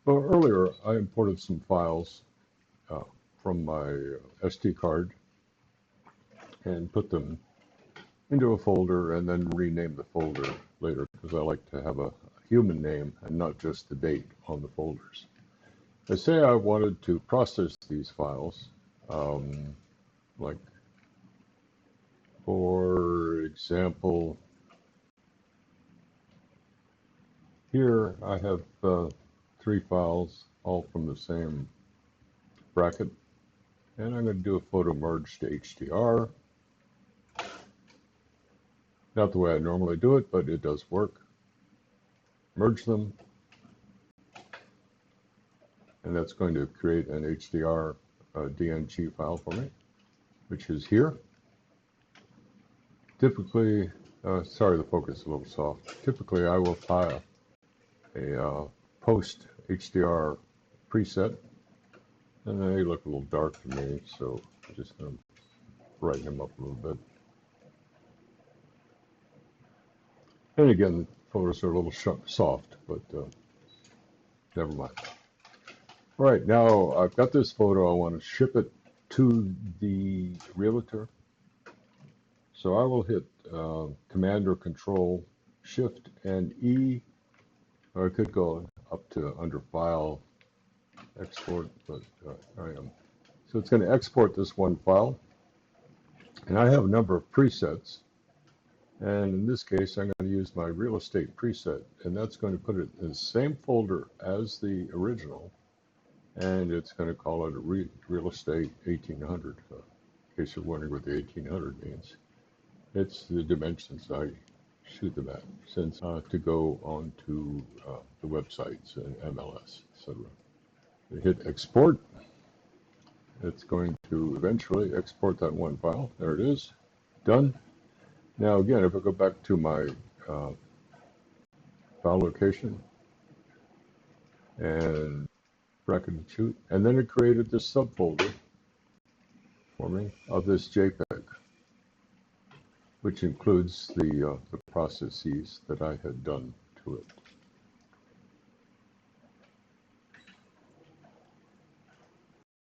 Well, earlier I imported some files from my SD card and put them into a folder and then rename the folder later because I like to have a human name and not just the date on the folders. I say I wanted to process these files, like for example, here I have 3 files all from the same bracket, and I'm going to do a photo merge to HDR. Not the way I normally do it, but it does work. Merge them, and that's going to create an HDR DNG file for me, which is here. Typically, sorry, the focus is a little soft. Typically, I will apply a post HDR preset, and they look a little dark to me, so I'm just going to brighten them up a little bit. And again, the photos are a little soft, but never mind. All right, now I've got this photo. I want to ship it to the realtor. So I will hit Command or Control, Shift and E, or I could go up to under File, Export, but I am. So it's going to export this one file. And I have a number of presets. And in this case, I'm going to use my real estate preset, and that's going to put it in the same folder as the original, and it's going to call it a real estate 1800, in case you're wondering what the 1800 means. It's the dimensions I shoot them at, since to go onto the websites and MLS, etc. You hit export. It's going to eventually export that one file. There it is. Done. Now again, if I go back to my file location and bracket and shoot, and then it created this subfolder for me of this JPEG, which includes the processes that I had done to it.